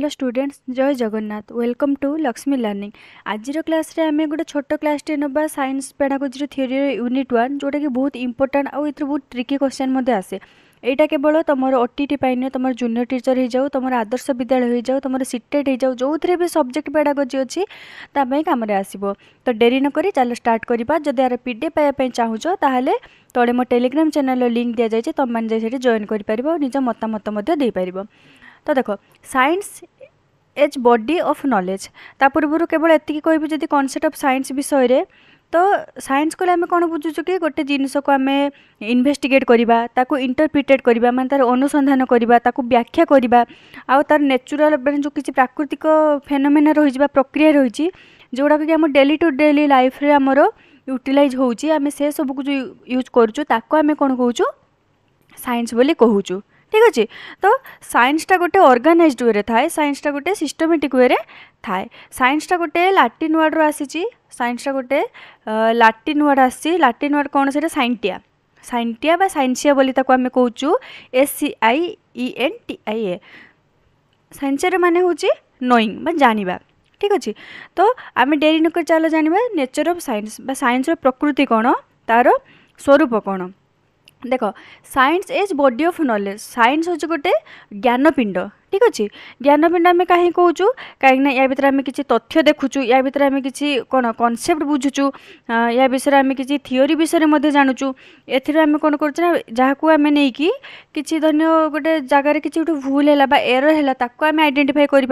Hello students, जय Jagannath. Welcome to Lakshmi learning. आज class रे आम गोटे छोट क्लास टे नवा साइंस पेडागोजी थ्योरी यूनिट 1 जोटा कि बहुत इंपोर्टेंट आउ इथर बहुत ट्रिकी क्वेश्चन आसे। एटा केवल तुम ओटीटी पाइन तुम जूनियर टीचर हो जाओ, तुम आदर्श विद्यालय हो जाओ, तुम सीटेट हो जाओ, जो थे भी सब्जेक्ट पेडागोजी अच्छी तापाई कम आसो। तो डेरी नक चलो स्टार्ट करवा। जदि यार पीडीएफ पाइबा चाहूच ताहले तले मो टेलीग्राम चैनल लिंक दि जाए, तुम मैंने जॉइन कर निज मतामत दे पार। तो देख science as body of knowledge ता पूर्व केवल एति कहबी जदि कॉन्सेप्ट ऑफ साइंस विषय रे। तो साइंस को आम कौन बुझुचु कि गोटे जिनस को आम इन्वेस्टिगेट करवा, ताको इंटरप्रिटेट करवा, माने तार अनुसंधान करवा, ताको व्याख्या करवा, आउ तार नेचुरल माने जो किसी प्राकृतिक फेनोमेना रही प्रक्रिया रही जोड़ा कि आम डेली टू डेली लाइफ रे आमर यूटिलाइज होउची, आम से सब को जो यूज करूँ ताको आम कौन कहूँ साइंस बोली कहूँ। ठीक अच्छे। तो साइंसटा गोटे ऑर्गेनाइज्ड वे थाए, साइंसटा गोटे सिस्टमेटिक वे थाए। साइंसटा गोटे लाटिन वर्ड रो आसी, साइंसटा गोटे लाटिन वर्ड आसी। लाटिन वर्ड कौन से साइंटिया, साइंटिया बा साइंसिया बोली ताको आमे कहूँ SCIENTIA। साइंसिया माने होची नोइंग बा जानिबा। ठीक अच्छे। तो आम डेरी नक चलो जानिबा नेचर ऑफ साइंस बा साइंस रो प्रकृति कौन, तार स्वरूप कौन। देख science as body of knowledge, science हूँ गोटे ज्ञानपिंड। ठीक अच्छे। ज्ञानपिंड आम कहीं कहूँ कहीं या भीतर आम किसी तथ्य देखुचु, या भीतर आम किसी कौन कॉन्सेप्ट बुझुचु, या विषय आम किसी थियोरी विषय जानूचु। एम कौन कर जहाँ आम नहीं कि धन्य गोटे जगार किसी गोटे भूल है एरर है आम आइडेंटिफाई करें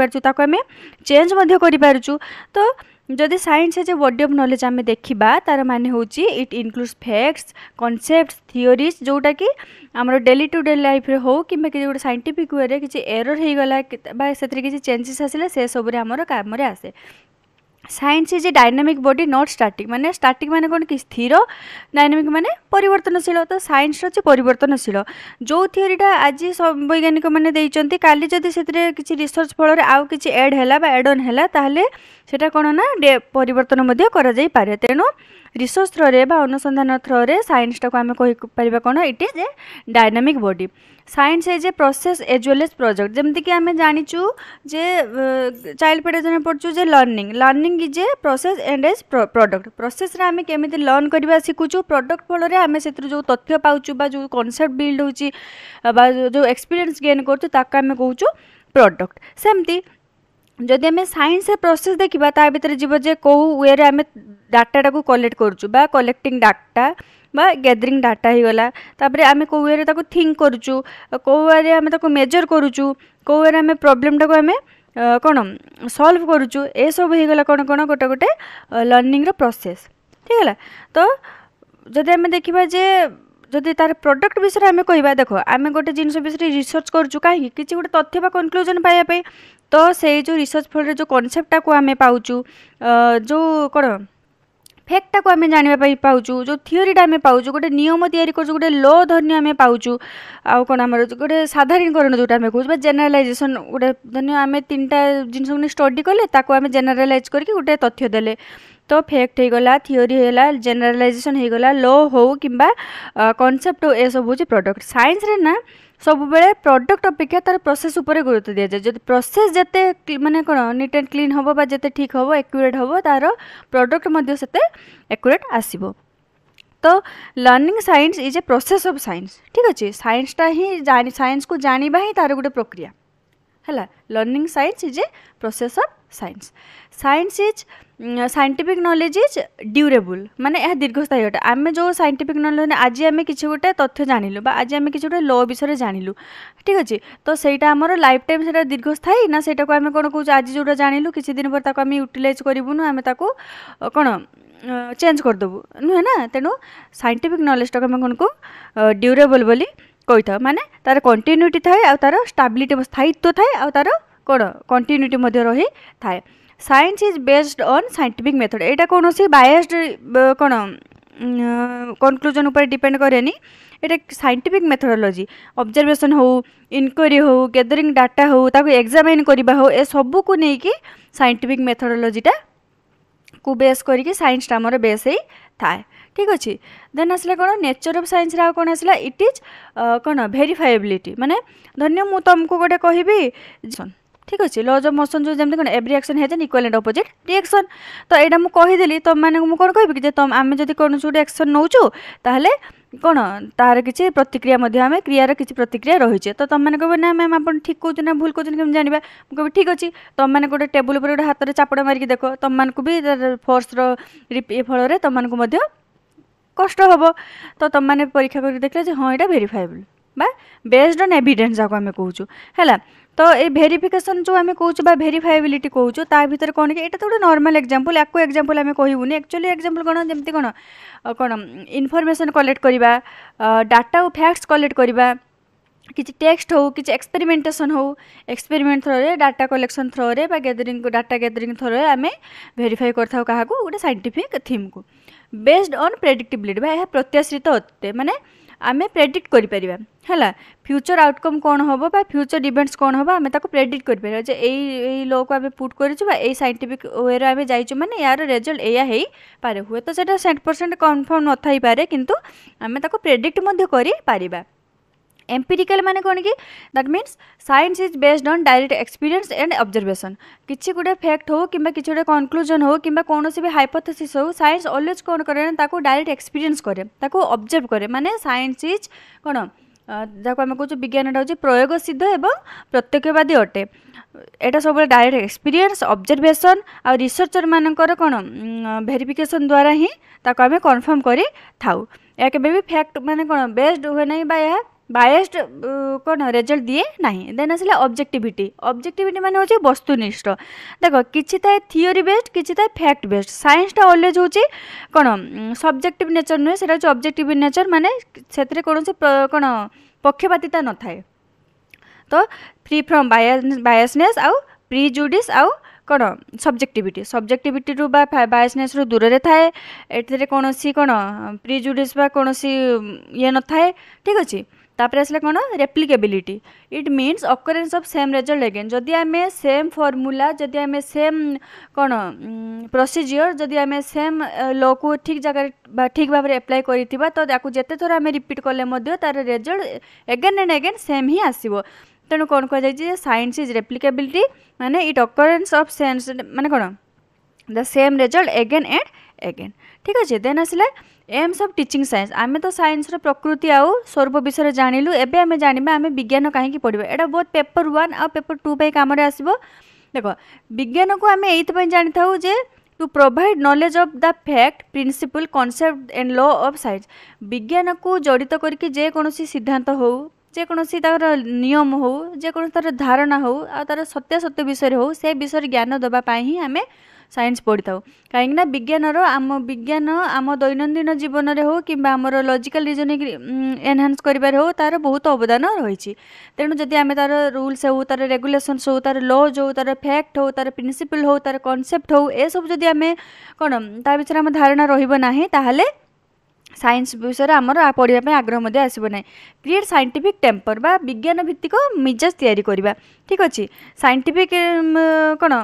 चेंज कर। तो जदि science as a body of knowledge आम देखा तार माने होची it includes facts, concepts, theories जोटा कि आमर डेली टू डेली लाइफ रे हो कि गोटे साइंटिफिक वे किसी एरर हो गला से किसी चेंजेस आसिला से सब आमर काम आसे। Science is a dynamic body not static, माने स्टैटिक माने कौन कि स्थिर, डायनामिक माने परिवर्तनशील। तो साइंस अच्छे परिवर्तनशील। जो थियोरीटा आज सब वैज्ञानिक मैंने देइचंती काली जदि से किसी रिसर्च फल आउ किसी एड है एड ऑन है ताहले सेटा कौन ना परिवर्तन मध्य करा जाई पारे। तेणु रिसर्च थ्रोरे बा अनुसंधान थ्रोरे साइंसटा को आम कहीपर कौन it is a dynamic body. Science as a process as well as project. जमती कि आम जाचु जे चाइल्ड पेडागोजी पढ़ु जे learning, learning is a process and as product. Process रे आम केमिति लर्न करवा शिखुचु, प्रोडक्ट फल आम से जो तथ्य पाउचु बा जो कॉन्सेप्ट बिल्ड होची बा जो एक्सपीरियंस गेन करचु ताका आम कहूचु प्रोडक्ट। सेमती जदि आम साइंस प्रोसेस देखा ता भीतर जीव जे कौ वे आम डाटा को कलेक्ट करुचु बा कलेक्टिंग डाटा बा गैदरिंग डाटा ही गला। तापर आम कौ वे ताको थिंक करुचु, कौ वे आम ताको मेजर करुचु, कौ वे आम प्रॉब्लम टाको आम कौन सॉल्व करुचु। ए सब हो गला कौन कौन गोटे गोटे लर्निंग रो प्रोसेस। ठीक है। तो जदि आम देखा जे जदि तार प्रोडक्ट विषय आम कहवा, देख आम गोटे जिन विषय रिसर्च करुचु कहीं किसी गोटे तथ्य कनक्लूजन पाइबा। तो से जो रिसर्च फल जो कॉन्सेप्टा को आम पाउचु, जो कौन फैक्टा को आम जानापी पाचु, जो थियोरीटा आम पाचु, गोटे नियम तैयारी कर गोटे लॉ धन्य आम पाचु। आउ कौन आम गोटे साधारणीकरण जोटा आम कहूँ जेनरालाइजेसन, गोटे धन्य आम 3टा जिन स्टडी कले ताको आम जेनरालाइज करके गोटे तथ्य देले। तो फैक्ट हो गला, थियोरी होगा, जेनरालाइजेसन हो गला, लॉ हो कि कॉन्सेप्ट हो, ए सब हूँ प्रोडक्ट। साइंस रे ना सब बेले प्रोडक्ट अपेक्षा तार प्रोसेस उपर गुरुत्व दि जाए। जब प्रोसेस जिते माने कौन नीट एंड क्लीन हम बा जिते ठीक हम एक्यूरेट हम तार प्रोडक्ट मध्य सेते एक्यूरेट आसीबो। तो learning science is a process of science. ठीक अच्छे। साइंसटा ही साइंस को जानिबा ही तार गोटे प्रक्रिया है। Learning science is a process of science. Science is scientific knowledge is durable, माने यह दीर्घस्थायी अटे। आम जो साइंटिफिक नॉलेज आज आम किसी गोटे तथ्य जानिलु बा आज आम किसी गोटे लॉ विषय जानिलु। ठीक अच्छे। तो सहीटा आमर लाइफ टाइम से दीर्घस्थायी ना सेटा को आम कौन कहूँ आज जोटा जानिलु किसी दिन पर ताको आम यूटिलाइज करूँ आम ताको कौन चेंज करदेबू नुहे ना। तेणु साइंटिफिक नॉलेज टाक आम कौन को ड्यूरेबल बोली कही था, माने तार कंटिन्यूटी थाए आ तार स्टाबिलिटी स्थायित्व थाए आ तार कौन कंटिन्यूटी मध्य रही थाए। Science is based on scientific method. एटा कौन सी बायस्ड कौन कनक्लूजन उपर डिपेंड करेनी। एटा साइंटिफिक मेथडोलॉजी ऑब्जर्वेशन हो, इनक्वारी हो, गैदरिंग डाटा हो, ताको एग्जामिन करबा हो, ए सब को लेकिन साइंटिफिक मेथडोलॉजीटा को बेस करके साइंसटा आमर बेस ही थाए। ठीक अच्छे। देन आसला कौन नेचर ऑफ साइंस रा कौन आसला इट इज कौन वेरीफाएबिलिटी, माने धन्य मु तुमको गोटे कहबी ठीक अच्छे लज अफ मोशन जो जमी कौन every action hedge N equal and opposite reaction तो यहाँ मुझे कहीदेली तुम मैंने कौन कहि कि तुम आम जब कौन गोटे एक्शन नौचु ताहले कौन तार किसी प्रतिक्रिया आम क्रियार किसी प्रतिक्रिया रही है तो तुम मैंने कह ना मैम आप ठीक कौन ना भूल कौन केमी जानवा मुझे ठीक अच्छे तुम मैंने गोटे टेबुल पर गोटे हाथ में चापड़ा मारिक देख तुम मानक भी फोर्स फल तुम मानक कष्ट हम तो तुम मैंने परीक्षा कर देखले हाँ यहाँ भेरीफाएबल बा बेस्ड ऑन एविडेंस जहाँ आम कहूँ है तो ये भेरिफिकेशन जो आम कहूँ भेरीफाएबिलिटी कहूँ ता भर कौन कि यहाँ तो गोटे नॉर्मल एग्जांपल या एग्जांपल आम कहूनी एक्चुअली एग्जांपल कौन जमती कौन कौन इनफॉरमेशन कलेक्ट करवा डाटा और फैक्ट्स कलेक्ट करवा किसी टेक्स्ट हो किसी एक्सपेरिमेंटेशन हो एक्सपेरिमेंट थ्रो रे डाटा कलेक्शन थ्रो रे गैदरिंग डाटा गैदरिंग थ्रो रे आम भेरीफाई करथाउ क्या गोटे साइंटिफिक थीम को बेस्ड ऑन प्रेडिक्टेबिलिटी यह प्रत्याशित अटे माने आमे प्रेडिक्ट करि परिबा हैला फ्यूचर आउटकम कौन हम फ्यूचर इवेंट्स कौन हम आम प्रेडिक्ट कर लो को आम पुट कर साइंटिफिक वे आम जाइचु माने यार रिजल्ट एया हे पारे हुए तो 100% कन्फर्म न थाई पारे किंतु आम प्रेडिक्ट करि पारिबा एम्पिरिकल माने कौन कि that means science is based on direct experience and observation किसी गोटे फैक्ट हो कि किसी गोटे कनक्लूजन हो कि कौन भी हाइपोथेसिस हो साइंस ऑलवेज कौन करे डायरेक्ट एक्सपीरियंस करे ऑब्जर्व करे माने साइंस इज कौन जहाँ आम कहूँ विज्ञान हूँ प्रयोग सिद्ध एवं प्रत्यक्षवादी अटे यहाँ सब डायरेक्ट एक्सपीरियंस ऑब्जर्वेशन आ रिसर्चर मानकर कौन वेरिफिकेशन द्वारा ही आम कन्फर्म कर थाउ या केबे भी फैक्ट माने कौन बेस्ड हुए नहीं बा बायस्ड कौन रिजल्ट दिए नहीं देन आसला ऑब्जेक्टिविटी माने होचे वस्तुनिष्ठ देख किछि थाए थियोरी बेस्ड किछि थाए फैक्ट बेस्ड साइंसटा ऑलवेज होचे कौन सब्जेक्टिव नेचर नुहे सेटा होचे ऑब्जेक्टिव नेचर माने सेतरे कौन से कौन पक्षपातिता न थाए तो फ्री फ्रॉम बायसनेस आउ प्रीजुडिस आउ कौन सब्जेक्टिविटी रू बायसनेस रू दूर रे थाए एथिरे कौन सी कौन प्रीजुडिस बा कौन सी ये न थाए ठीक अच्छे तापर आसला कौन replicability it means occurrence of same result again जदि आम सेम फॉर्मूला जदि आम सेम कौन प्रोसीजर जदि आम सेम लॉ को ठीक जगह ठीक भाव में एप्लाई करथिबा तो याकू जेते थोर आम रिपीट कले मध्य तार result again and again same ही आसीबो तेणु कौन कह साइंस इज रेप्लिकेबिलिटी माने इट अकरेन्स ऑफ सेंस माने कौन the same result again and again ठीक अच्छे देन आसला एम्स ऑफ टीचिंग साइंस आम तो साइंस प्रकृति आउ स्वरूप विषय जानिलु एबे आम जानिबा आम विज्ञान कहीं पढ़ा एटा बहुत पेपर 1 आ पेपर 2 पे काम आसबो देख विज्ञान को आम एइथपय जानि थाउ जे to provide knowledge of the fact principle concept and law of science विज्ञान को जड़ित करके जे कोनोसी सिद्धांत हो जेकोसी तार नियम हो जेकोसी तार धारणा हो आ तार सत्यासत्य विषय हो से विषय ज्ञान देवाई ही आम साइंस पढ़ी था कहीं विज्ञान विज्ञान आम दैनंदिन जीवन में हो कि आमर लॉजिकल रीजनिंग एनहांस कर हो तार बहुत अवदान रही तेणु जदि आम तार रूल्स हो तार रेगुलेशंस हो तार लॉज हो तार फैक्ट हो तार प्रिंसिपल हो तार कॉन्सेप्ट हो ए सब जदि आम कौन ता विषय आम धारणा रही ताहले साइंस विषय आमर पढ़ाई आग्रह आसब ना क्रिएट साइंटिफिक टेम्पर बा विज्ञान भित्तिक मिजाज तैयारी करवा ठीक अच्छे साइंटिफिक कौन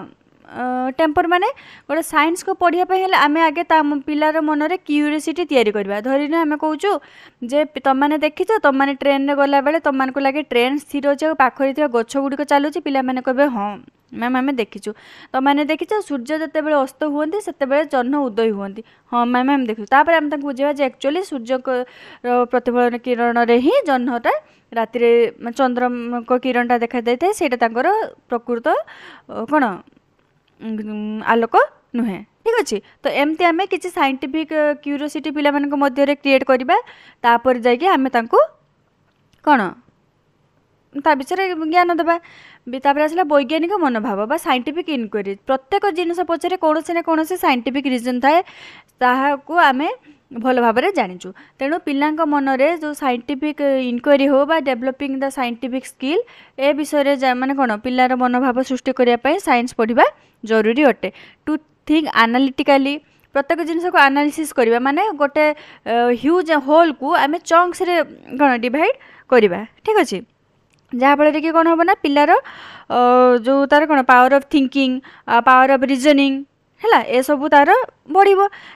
टेम्पर माने गोटे साइंस को पढ़ाई आम आगे पिलार मन में क्यूरियोसिटी तैयारी करवा धरी आम कहूँ जे तुम मैंने देखीच तुम मैंने ट्रेन में गला बेले तुम मानक लगे ट्रेन स्थिर अच्छे पाखे गछ गुड़िक चलुची पिला मैंने कहे हाँ मैम आम देखीचु तुम मैंने देखीच सूर्य जिते बड़े अस्त हुए से जह्न उदय हुए हाँ मैम आम देखीचु तापर आम बुझेगा एक्चुअली सूर्य प्रतिफलन किरण रे ही जह्नटा राति चंद्र किरणटा देखा जाए से प्रकृत कौन आलोक नुहे ठीक अच्छे तो एमती आम कि साइंटिफिक क्यूरियोसिटी पिला मध्य क्रिएट करवा तापर जाकि आम कौन ता विषय ज्ञान देवा तापर आसला वैज्ञानिक मनोभाव बा साइंटिफिक इनक्वारी प्रत्येक जिनस पछरे कौन ना कौन साइंटिफिक रीजन थाए ताहाको आमे भल भाव में जाचु तेणु पिला मन में जो साइंटिफिक इनक्वारी हो बा developing the scientific skill A विषय माने कौन पिलार मनोभाव सृष्टि करने साइंस पढ़ा जरूरी अटे टू थिंक एनालिटिकली प्रत्येक जिनस को एनालिसिस करवा माने गोटे ह्यूज होल को आम चंक्स रे कौन डिवाइड करवा ठीक अच्छे जहाँफल कि कौन हम ना पिलार जो तार कौन power of thinking power of reasoning है ए सब तार बढ़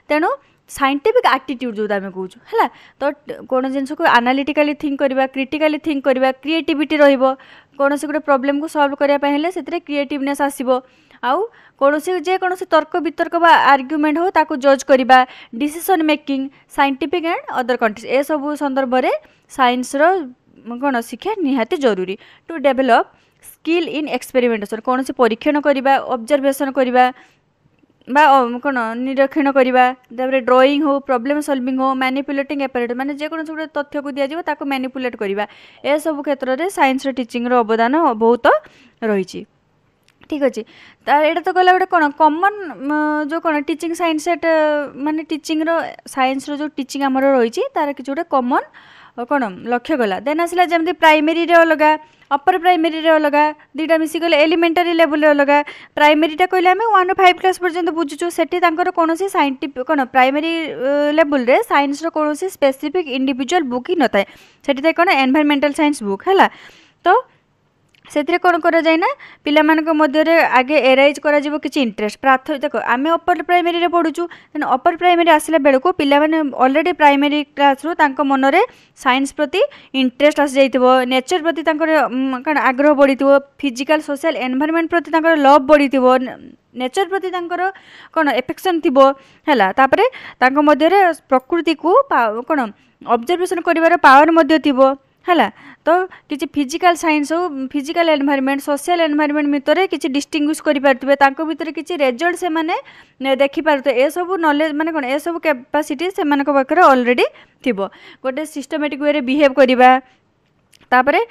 तेणु साइंटिफिक आटिट्यूड जो आम कौच है तो कौन जिनस को आनालिटिकाली थिंक करवा क्रिटिकाली थिंक करवा क्रिएटिविटी रहिबो कौन से गोटे प्रॉब्लम को सॉल्व करने से क्रिएटिवनेस आसीबो आउ कौन जे कौन तर्क वितर्क बा आर्ग्युमेंट हो ताको जज करवा decision making scientific and other countries ए सब संदर्भ में साइंस रो कौन शिक्षा निहाती जरूरी to develop skill in experimentation कौन से परीक्षण करवा ऑब्जर्वेशन करवा बा कौन निरीक्षण करवा ड्राइंग हो प्रॉब्लम सॉल्विंग हो मैनिपुलेटिंग एपरेट माने जे कौन गोटे तथ्य को दिया ताको मैनिपुलेट करवा ए सब क्षेत्र में साइंस टीचिंग रो अवदान बहुत रही ठीक अच्छे यहाँ तो गला गोटे कौन कमन जो कौन टीचिंग साइंस सेट माने टीचिंग रो साइंस रो जो टीचिंग आमर रही तार कि गोटे कमन कौन लक्ष्य गला देन आसला जमी प्राइमेरी रे अलग अपर प्राइमेरी रे अलग दुईटा मिसिगले एलिमेंटारी लेवल अलग प्राइमेरीटा कहले आम 1 ରୁ 5 क्लास पर्यंत बुझुचु सेठी तांकर कौन साइंटिफिक कौन प्राइमेरी लेवल रे साइंस रो कौन स्पेसिफिक इंडिविजुअल बुक ही नए सेठी कौन एनवायरमेंटल साइंस बुक है तो से कौन कराए पिला मध्य आगे एराइज कर किसी इंटरेस्ट प्राथमिक देख आम अपर प्राइमेरी पढ़ुचु देन अपर प्राइमेरी आसला बेलू पिला ऑलरेडी प्राइमेरी क्लास रू मन में साइंस प्रति इंटरेस्ट आसी जाइए नेचर प्रति कौन आग्रह बढ़ी फिजिकल सोशल एनवायरमेंट प्रति लव बढ़ी नेचर प्रति कौन एफेक्शन थी है मध्य प्रकृति को कौन ऑब्जर्वेशन कर पावर थी है तो किसी फिजिकल साइंस हो फिजिकल एनवायरमेंट सोशल एनवायरमेंट भितर किसी डिस्टिंग्विश करें भितर किसी रेजल्ट से माने देखी पारे ए सब नॉलेज माने कौन ए सब कैपेसिटी से पाखे ऑलरेडी थी गोटे सिस्टमेटिक वे बिहेव करवा तापरे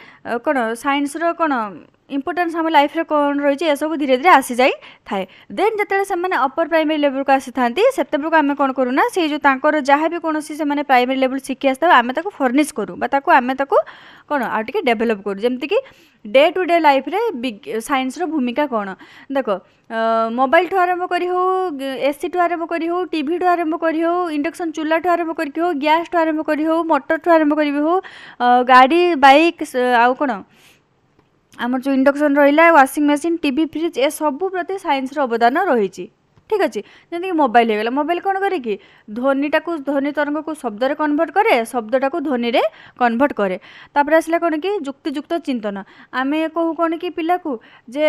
कौन साइंस रो कौन इम्पोर्टेंस आम लाइफ रे कौन रही है सब धीरे धीरे आसी जाए थाए देन जो से अपर प्राइमरी लेवल को आसी था से आम कौन करूना से जो तांकर जहाँ भी कौन से प्राइमरी लेवल शिखी आसता आम फर्निश करूँ आम कौन आ डेभलप करूँ जमती कि डे टू डे लाइफ रे साइंस रो भूमिका कौन देख मोबाइल ठू आरंभ करी हो एसी ठू आरंभ करी हो टीवी ठू आरंभ करी हो इंडक्शन चूल्हा ठू आरंभ करी हो गैस ठू आरंभ करी हो मोटर ठू आरंभ करी हो गाड़ी बाइक आउ कौन आमर जो इंडक्शन रहा वाशिंग मशीन टीवी फ्रिज ए सबू प्रति साइंस रो अवदान रही ठीक अच्छे जमीक मोबाइल होगा मोबाइल कौन करे कि ध्वनिटा को ध्वनि तरंग को शब्द रे कन्वर्ट करे शब्दटा को ध्वनि रे कन्वर्ट करे तापर आसला कौन कि जुक्तियुक्त चिंतन आम कहूँ कौन कि पिला को जे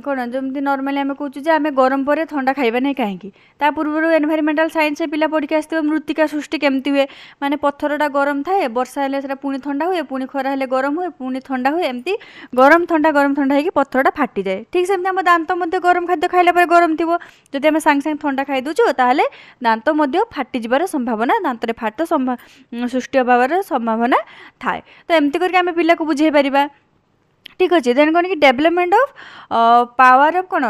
कौन जमी नर्माली आम कहूँ जे आम गरम पर ठंडा खाइबा नहीं कहीं पूर्व एनवायरमेंटल साइंस पिला पढ़ी आसते मृत्तिका सृष्टि केमती हुए माने पत्थरटा गरम थाए वर्षा हेले सेटा पुणी ठंडा हुए पुणी खरा हेले गरम हुए पुणी ठंडा हुए एमती गरम ठंडा होगी पत्थरटा फाटी जाए ठीक सेमती आम दांत मध्य गरम खाद्य खाइला गरम थी जदि आम सांगे सांगे ठंडा खाई दूचु ताहले दांत मध्य फाटी जिबार संभावना दांत फाट सृष्टि होबार संभावना थाए तो एमती करके आम पिला को बुझे पारिबा ठीक अच्छे देन कौन कि डेवलपमेंट ऑफ पावर ऑफ कौन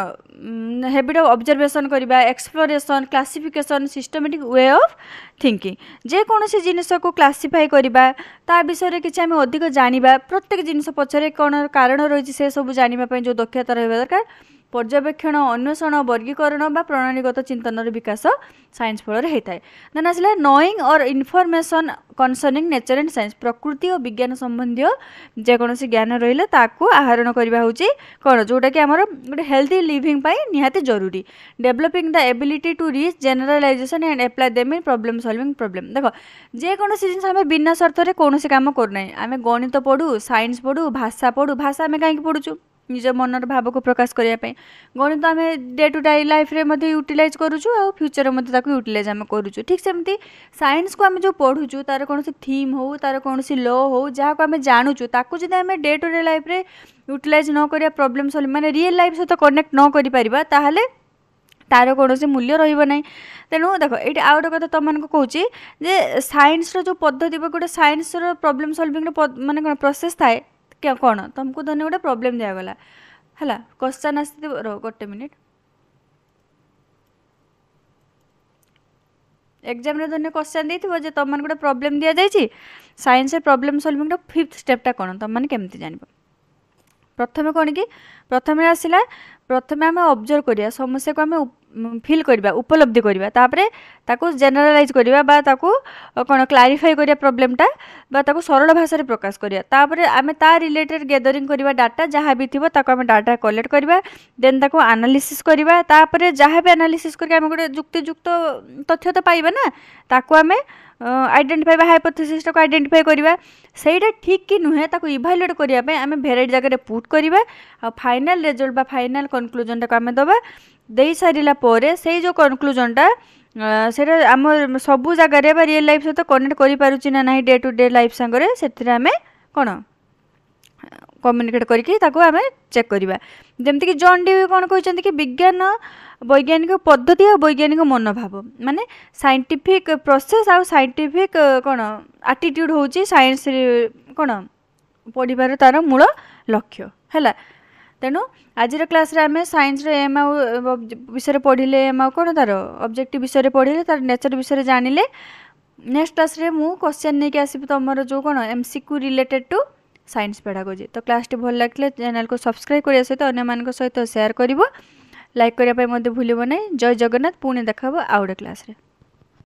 हैबिट ऑफ ऑब्जर्वेशन करवा exploration classification systematic way of thinking जे कौन से जिनिस को क्लासिफाई करवा ता विषय किसी आम अधिक जानिबा प्रत्येक जिनिस पछरे कौन कारण रही से सब जानिबा जो दक्षता रहा दरकार पर्यवेक्षण अन्वेषण वर्गीकरण बा प्रणालीगत चिंतन विकास साइंस फल होता है देन आसला नोइंग और information concerning nature and science प्रकृति और विज्ञान संबंधी जेकोसी ज्ञान रही आहरण करवा हूँ कौन जोटा कि आमर गोटे हेल्थी लिविंग निहाती जरूरी developing the ability to reach generalization and apply them in problem solving problem देख जेकोसी जिन आम बिना शर्त कौन काम करना आम गणित पढ़ू साइंस पढ़ू भाषा आम कहीं पढ़ुचु निज मनर भाव को प्रकाश करने गणित आम डे टू डे लाइफ रे यूटिलाइज करुचु आ फ्यूचर यूटिलाइज आम करुचु ठीक सेमती साइंस को आम जो पढ़ुचु तार कौन थीम हो तार कौन लॉ हो जहाँ को आम जानूचु ताकू जब आम डे टू डे लाइफ रे यूटिलाइज न करिया प्रॉब्लम सॉल्व माने रियल लाइफ सहित कनेक्ट न करि परिबा ताहले तार कौन से मूल्य रही तेणु देख ये आउ गोटे कथा तुम कहूँ जे साइंस जो पद्धति गोटे साइंस प्रॉब्लम सॉल्विंग माने कौन प्रोसेस थाए क्या कौन तुमको धन्य गोटे प्रॉब्लम दिगला है क्वेश्चन आस गोटे मिनिट एग्जाम रे धन्य क्वेश्चन देथिबो जे तुम गोटे प्रॉब्लम दिया जाइछि साइंस प्रॉब्लम सॉल्विंग रो फिफ्थ स्टेपटा कौन तुम मैंने केमती जानिबो प्रथमे कौन कि प्रथमे आसला प्रथमे आम ऑब्जर्व करिया समस्या को आम फिल करवा उपलब्धि करवा तापरे ताकू जेनरालाइज करवा बा ताकू कौन क्लारिफाई करिया प्रॉब्लमटा बा ताकू सरल भाषा रे प्रकाश करिया तापरे आमे ता रिलेटेड गैदरिंग करवा डाटा जहाँ भी थिबो ताकू आमे डाटा कलेक्ट करवा देन ताकू एनालिसिस करवा तापरे जहाँ भी एनालिसिस करके आमे गोटे युक्तियुक्त तथ्य तो पाइबा ना ताकू आमे आइडेंटिफाई बा हाइपोथेसिस को आइडेंटिफाई करवा सेटा ठीक कि नुहे ताकू इभालुएट करिया पे आमे भेराइटी जगह पुट करवा आ फाइनल रिजल्ट बा फाइनल कंक्लूजन टा आमे दबा दे सारिला पोरे से जो कंक्लूजनटा सेटा आम सबू जगार बा रियल लाइफ सहित कनेक्ट करि पारुछि ना नाही डे टू डे लाइफ संगरे सेथिरे आमे कोन कम्युनिकेट करके ताको आमे चेक करवा जेमति कि जॉन डी कोन कहउछन्ति कि विज्ञान वैज्ञानिक पद्धति और वैज्ञानिक मनोभाव माने साइंटिफिक प्रोसेस आ साइंटिफिक कोन एटीट्यूड होउछि साइंस कोन पढ़िबार तार मूल लक्ष्य हैला तेणु आज क्लास रे आमे साइंस रे एम विषय पढ़िले एम कौन तार ऑब्जेक्टिव विषय पढ़िले तार नेचर विषय जानिले नेक्स्ट क्लास रे मु क्वेश्चन नहीं के आसीबि तमरो जो कोन MCQ related to science pedagogy तो क्लास टी भल लागले चैनल को सब्सक्राइब करिया सहित अन्य मान सहित शेयर करिवो लाइक करिया पय मते भूलिबो नै जय जगन्नाथ पुणे देखाबो आउडे क्लास रे।